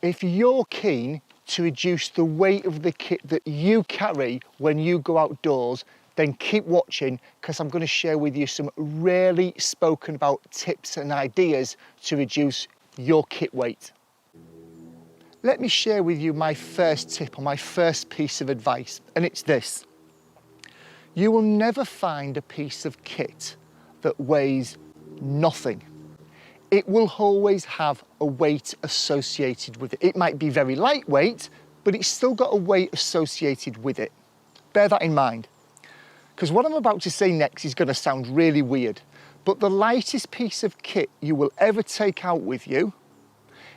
If you're keen to reduce the weight of the kit that you carry when you go outdoors, then keep watching, because I'm going to share with you some rarely spoken about tips and ideas to reduce your kit weight. Let me share with you my first tip or my first piece of advice, and it's this. You will never find a piece of kit that weighs nothing. It will always have a weight associated with it. It might be very lightweight, but it's still got a weight associated with it. Bear that in mind, because what I'm about to say next is going to sound really weird, but the lightest piece of kit you will ever take out with you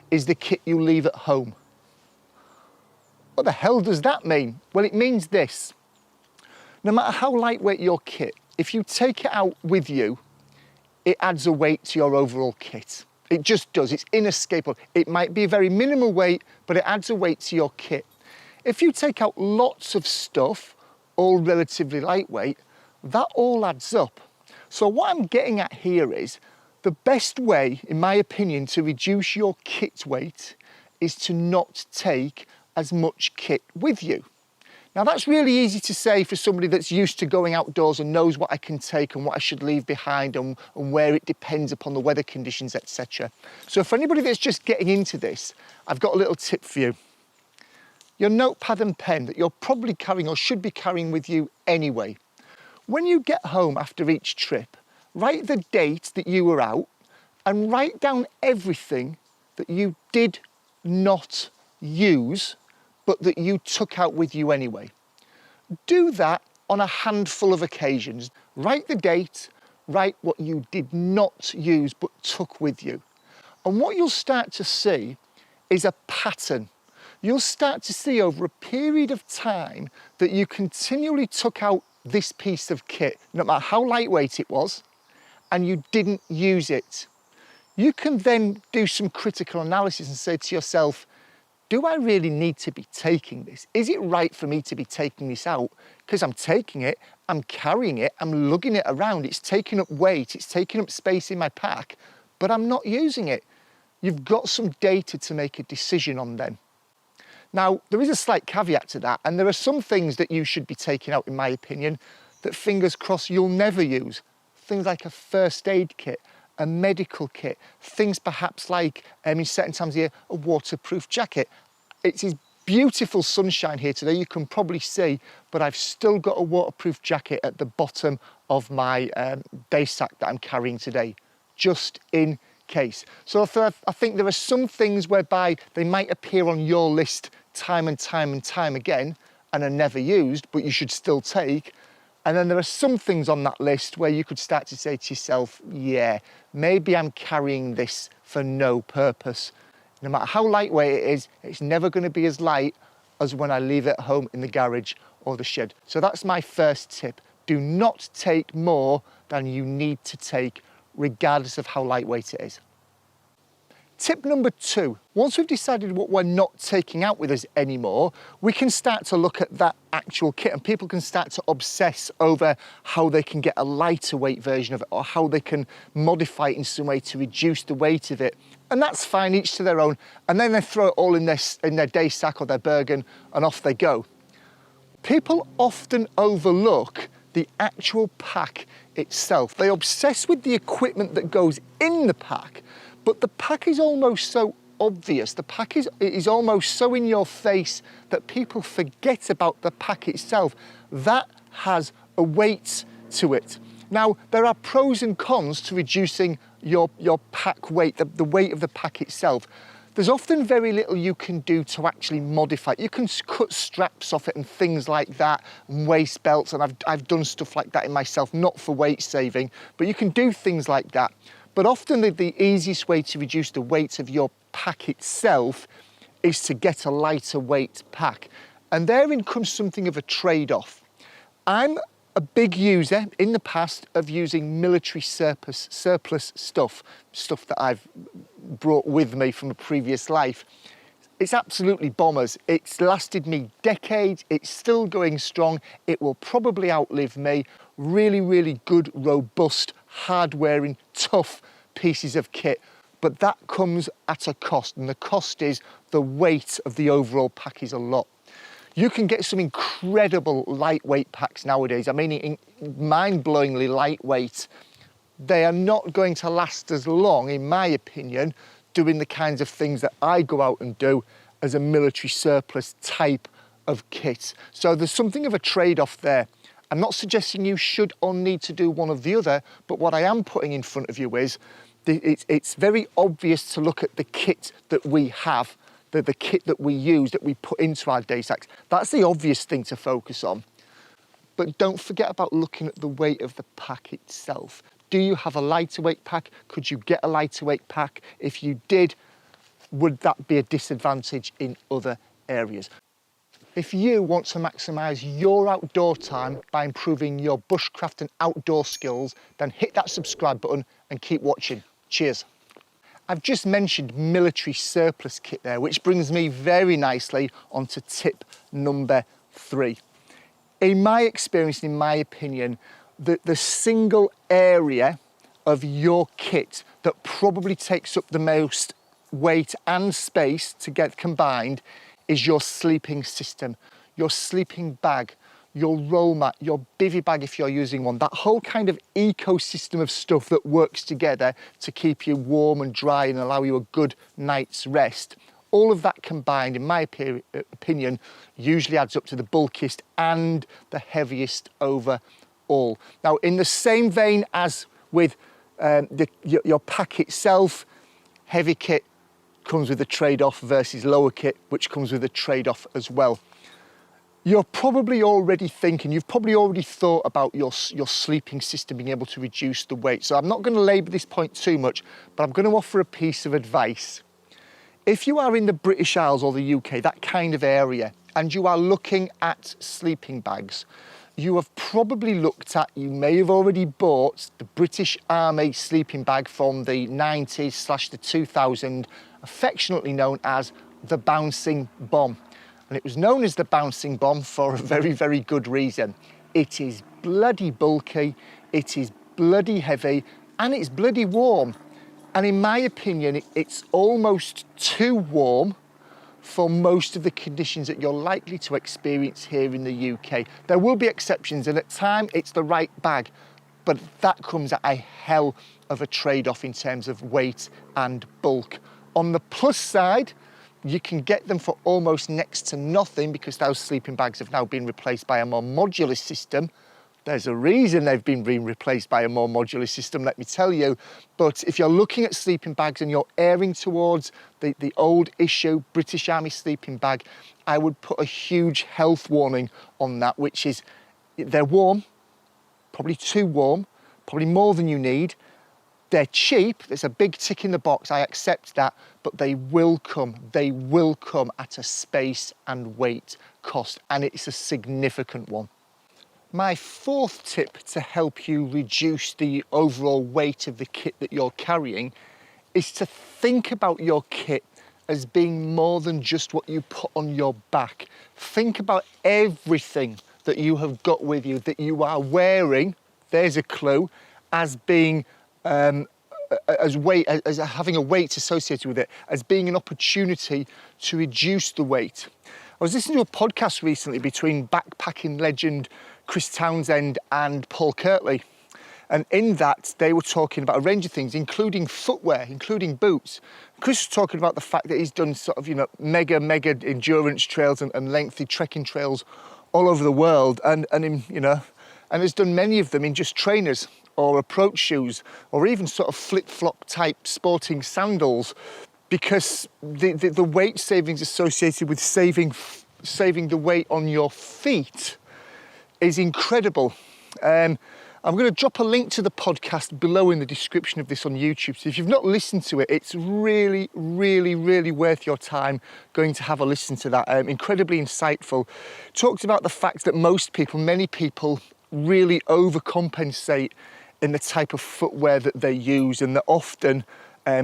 is the kit you leave at home. What the hell does that mean? Well, it means this. No matter how lightweight your kit, if you take it out with you, it adds a weight to your overall kit. It just does, it's inescapable. It might be a very minimal weight, but it adds a weight to your kit. If you take out lots of stuff, all relatively lightweight, that all adds up. So what I'm getting at here is, the best way, in my opinion, to reduce your kit weight is to not take as much kit with you. Now that's really easy to say for somebody that's used to going outdoors and knows what I can take and what I should leave behind and where it depends upon the weather conditions, etc. So for anybody that's just getting into this, I've got a little tip for you. Your notepad and pen that you're probably carrying or should be carrying with you anyway. When you get home after each trip, write the date that you were out and write down everything that you did not use but that you took out with you anyway. Do that on a handful of occasions. Write the date, write what you did not use but took with you. And what you'll start to see is a pattern. You'll start to see over a period of time that you continually took out this piece of kit, no matter how lightweight it was, and you didn't use it. You can then do some critical analysis and say to yourself, do I really need to be taking this? Is it right for me to be taking this out? Because I'm taking it, I'm carrying it, I'm lugging it around, it's taking up weight, it's taking up space in my pack, but I'm not using it. You've got some data to make a decision on then. Now, there is a slight caveat to that, and there are some things that you should be taking out, in my opinion, that fingers crossed you'll never use. Things like a first aid kit, a medical kit, things perhaps like, in certain times of year, a waterproof jacket. It's beautiful sunshine here today, you can probably see, but I've still got a waterproof jacket at the bottom of my day sack that I'm carrying today, just in case. So I think there are some things whereby they might appear on your list time and time again and are never used, but you should still take. And then there are some things on that list where you could start to say to yourself, yeah, maybe I'm carrying this for no purpose. No matter how lightweight it is, it's never going to be as light as when I leave it at home in the garage or the shed. So that's my first tip. Do not take more than you need to take, regardless of how lightweight it is. Tip number 2, once we've decided what we're not taking out with us anymore, we can start to look at that actual kit, and people can start to obsess over how they can get a lighter weight version of it or how they can modify it in some way to reduce the weight of it. And that's fine, each to their own. And then they throw it all in their day sack or their Bergen and off they go. People often overlook the actual pack itself. They obsess with the equipment that goes in the pack, but the pack is almost so obvious. The pack is almost so in your face that people forget about the pack itself. That has a weight to it. Now, there are pros and cons to reducing your pack weight, the weight of the pack itself. There's often very little you can do to actually modify it. You can cut straps off it and things like that, and waist belts, and I've done stuff like that in myself, not for weight saving, but you can do things like that. But often the easiest way to reduce the weight of your pack itself is to get a lighter weight pack. And therein comes something of a trade-off. I'm a big user in the past of using military surplus stuff that I've brought with me from a previous life. It's absolutely bombers. It's lasted me decades. It's still going strong. It will probably outlive me. Really, really good, robust, hard-wearing, tough pieces of kit. but that comes at a cost, and the cost is the weight of the overall pack is a lot. You can get some incredible lightweight packs nowadays. I mean, mind-blowingly lightweight. They are not going to last as long, in my opinion, doing the kinds of things that I go out and do as a military surplus type of kit. So there's something of a trade-off there. I'm not suggesting you should or need to do one or the other, but what I am putting in front of you is it's very obvious to look at the kit that we have, the kit that we use, that we put into our day sacks. That's the obvious thing to focus on. But don't forget about looking at the weight of the pack itself. Do you have a lighter weight pack? Could you get a lighter weight pack? If you did, would that be a disadvantage in other areas? If you want to maximise your outdoor time by improving your bushcraft and outdoor skills, then hit that subscribe button and keep watching. Cheers. I've just mentioned military surplus kit there, which brings me very nicely onto tip number 3. In my experience, in my opinion, the single area of your kit that probably takes up the most weight and space to get combined is your sleeping system, your sleeping bag, your roll mat, your bivy bag if you're using one, that whole kind of ecosystem of stuff that works together to keep you warm and dry and allow you a good night's rest. All of that combined, in my opinion, usually adds up to the bulkiest and the heaviest overall. Now, in the same vein as with your pack itself, heavy kit comes with a trade-off versus lower kit, which comes with a trade-off as well. You're probably already thinking, you've probably already thought about your sleeping system being able to reduce the weight. So I'm not going to labour this point too much, but I'm going to offer a piece of advice. If you are in the British Isles or the UK, that kind of area, and you are looking at sleeping bags, you have probably looked at, you may have already bought the British Army sleeping bag from the 90s / the 2000s, affectionately known as the Bouncing Bomb. And it was known as the Bouncing Bomb for a very, very good reason. It is bloody bulky, it is bloody heavy, and it's bloody warm. And in my opinion, it's almost too warm for most of the conditions that you're likely to experience here in the UK. There will be exceptions, and at times it's the right bag, but that comes at a hell of a trade-off in terms of weight and bulk. On the plus side, you can get them for almost next to nothing because those sleeping bags have now been replaced by a more modular system. There's a reason they've been replaced by a more modular system, let me tell you. But if you're looking at sleeping bags and you're erring towards the old issue British Army sleeping bag, I would put a huge health warning on that, which is they're warm, probably too warm, probably more than you need. They're cheap, there's a big tick in the box, I accept that, but they will come at a space and weight cost, and it's a significant one. My fourth tip to help you reduce the overall weight of the kit that you're carrying is to think about your kit as being more than just what you put on your back. Think about everything that you have got with you, that you are wearing, there's a clue, as being as having a weight associated with it, as being an opportunity to reduce the weight. I was listening to a podcast recently between backpacking legend Chris Townsend and Paul Kirtley, and in that they were talking about a range of things, including footwear, including boots. Chris was talking about the fact that he's done sort of, mega endurance trails and lengthy trekking trails all over the world, and has done many of them in just trainers or approach shoes, or even sort of flip-flop type sporting sandals, because the weight savings associated with saving the weight on your feet is incredible. I'm going to drop a link to the podcast below in the description of this on YouTube. So if you've not listened to it, it's really, really, really worth your time going to have a listen to that. Incredibly insightful. Talked about the fact that many people really overcompensate in the type of footwear that they use, and that often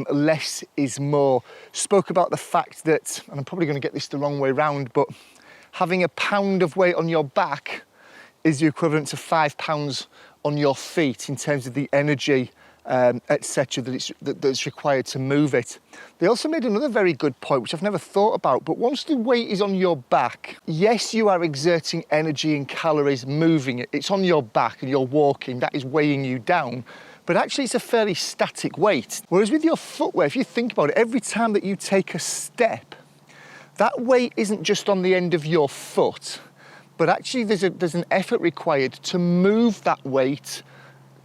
less is more. Spoke about the fact that, and I'm probably going to get this the wrong way round, but having a pound of weight on your back is the equivalent to £5 on your feet in terms of the energy etc. that's required to move it. They also made another very good point, which I've never thought about, but once the weight is on your back, yes, you are exerting energy and calories moving it. It's on your back and you're walking, that is weighing you down, but actually it's a fairly static weight. Whereas with your footwear, if you think about it, every time that you take a step, that weight isn't just on the end of your foot, but actually there's an effort required to move that weight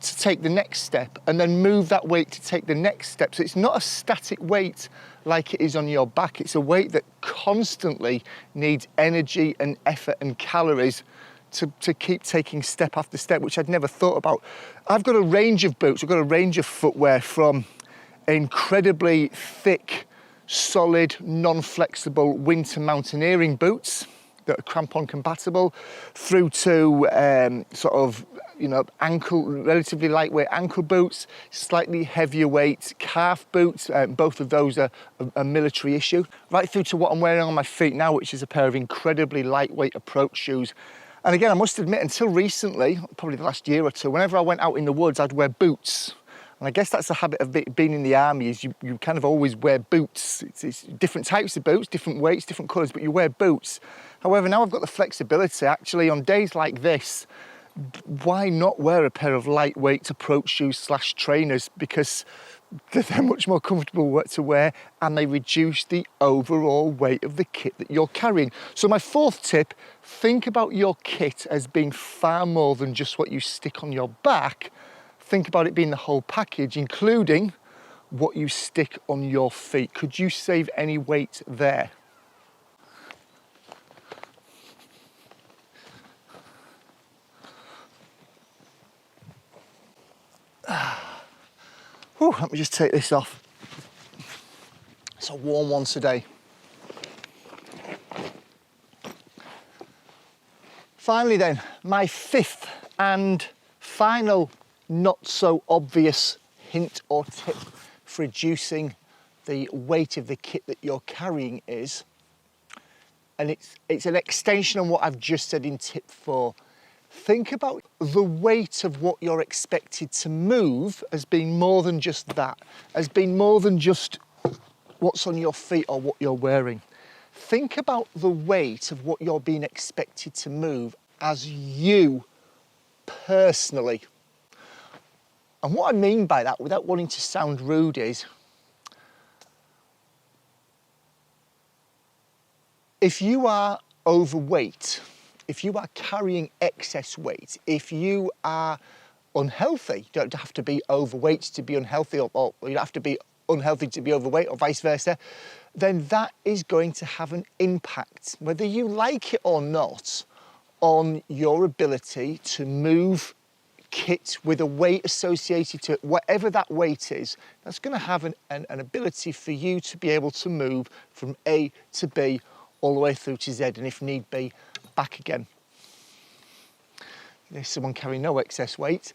to take the next step and then move that weight to take the next step. So it's not a static weight like it is on your back. It's a weight that constantly needs energy and effort and calories to keep taking step after step, which I'd never thought about. I've got a range of boots, I've got a range of footwear, from incredibly thick, solid, non-flexible winter mountaineering boots that are crampon compatible, through to sort of, you know, relatively lightweight ankle boots, slightly heavier weight calf boots. Both of those are a military issue. Right through to what I'm wearing on my feet now, which is a pair of incredibly lightweight approach shoes. And again, I must admit, until recently, probably the last year or two, whenever I went out in the woods, I'd wear boots. And I guess that's a habit of being in the army, is you kind of always wear boots. It's different types of boots, different weights, different colours, but you wear boots. However, now I've got the flexibility, actually, on days like this, why not wear a pair of lightweight approach shoes / trainers? Because they're much more comfortable to wear and they reduce the overall weight of the kit that you're carrying. So my fourth tip, think about your kit as being far more than just what you stick on your back. Think about it being the whole package, including what you stick on your feet. Could you save any weight there? Whew, let me just take this off. It's a warm one today. Finally then, my fifth and final not so obvious hint or tip for reducing the weight of the kit that you're carrying is, and it's an extension on what I've just said in tip 4, think about the weight of what you're expected to move as being more than just that, as being more than just what's on your feet or what you're wearing. Think about the weight of what you're being expected to move as you personally. And what I mean by that, without wanting to sound rude, is if you are overweight, if you are carrying excess weight, if you are unhealthy, you don't have to be overweight to be unhealthy, or you don't have to be unhealthy to be overweight, or vice versa, then that is going to have an impact, whether you like it or not, on your ability to move kit with a weight associated to it. Whatever that weight is, that's going to have an ability for you to be able to move from A to B all the way through to Z, and if need be, back again. There's someone carrying no excess weight.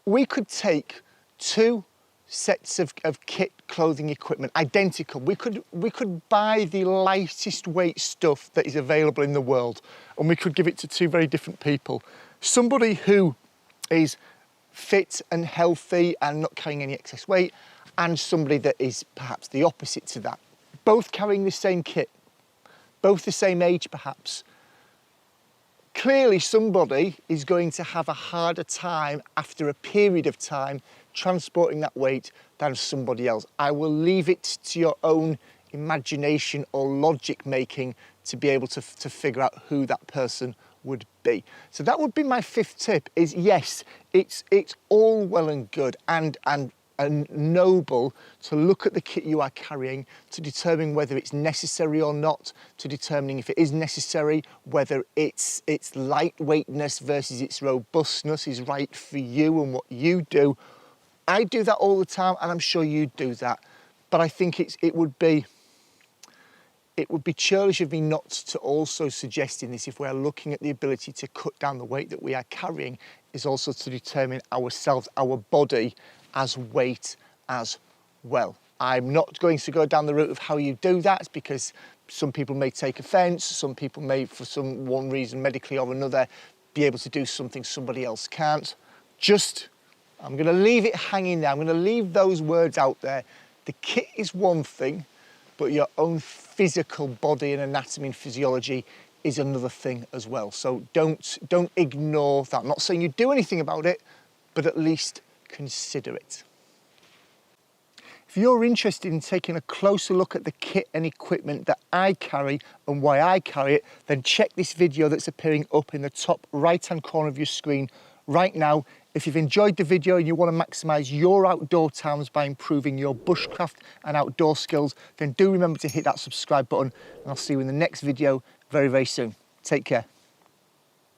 We could take 2 sets of kit, clothing, equipment, identical. We could buy the lightest weight stuff that is available in the world, and we could give it to 2 very different people. Somebody who is fit and healthy and not carrying any excess weight, and somebody that is perhaps the opposite to that. Both carrying the same kit, both the same age perhaps. Clearly somebody is going to have a harder time after a period of time transporting that weight than somebody else. I will leave it to your own imagination or logic making to be able to figure out who that person would be. So that would be my 5th tip, is yes, it's all well and good and noble to look at the kit you are carrying, to determine whether it's necessary or not, to determining if it is necessary, whether its lightweightness versus its robustness is right for you and what you do. I do that all the time, and I'm sure you do that. But I think it would be churlish of me not to also suggest in this, if we're looking at the ability to cut down the weight that we are carrying, is also to determine ourselves, our body, as weight as well. I'm not going to go down the route of how you do that, because some people may take offence, some people may, for one reason, medically or another, be able to do something somebody else can't. Just I'm going to leave it hanging there. I'm going to leave those words out there. The kit is one thing, but your own physical body and anatomy and physiology is another thing as well. So don't ignore that. I'm not saying you do anything about it, but at least consider it. If you're interested in taking a closer look at the kit and equipment that I carry and why I carry it, then check this video that's appearing up in the top right-hand corner of your screen right now. If you've enjoyed the video and you want to maximise your outdoor times by improving your bushcraft and outdoor skills, then do remember to hit that subscribe button, and I'll see you in the next video very, very soon. Take care.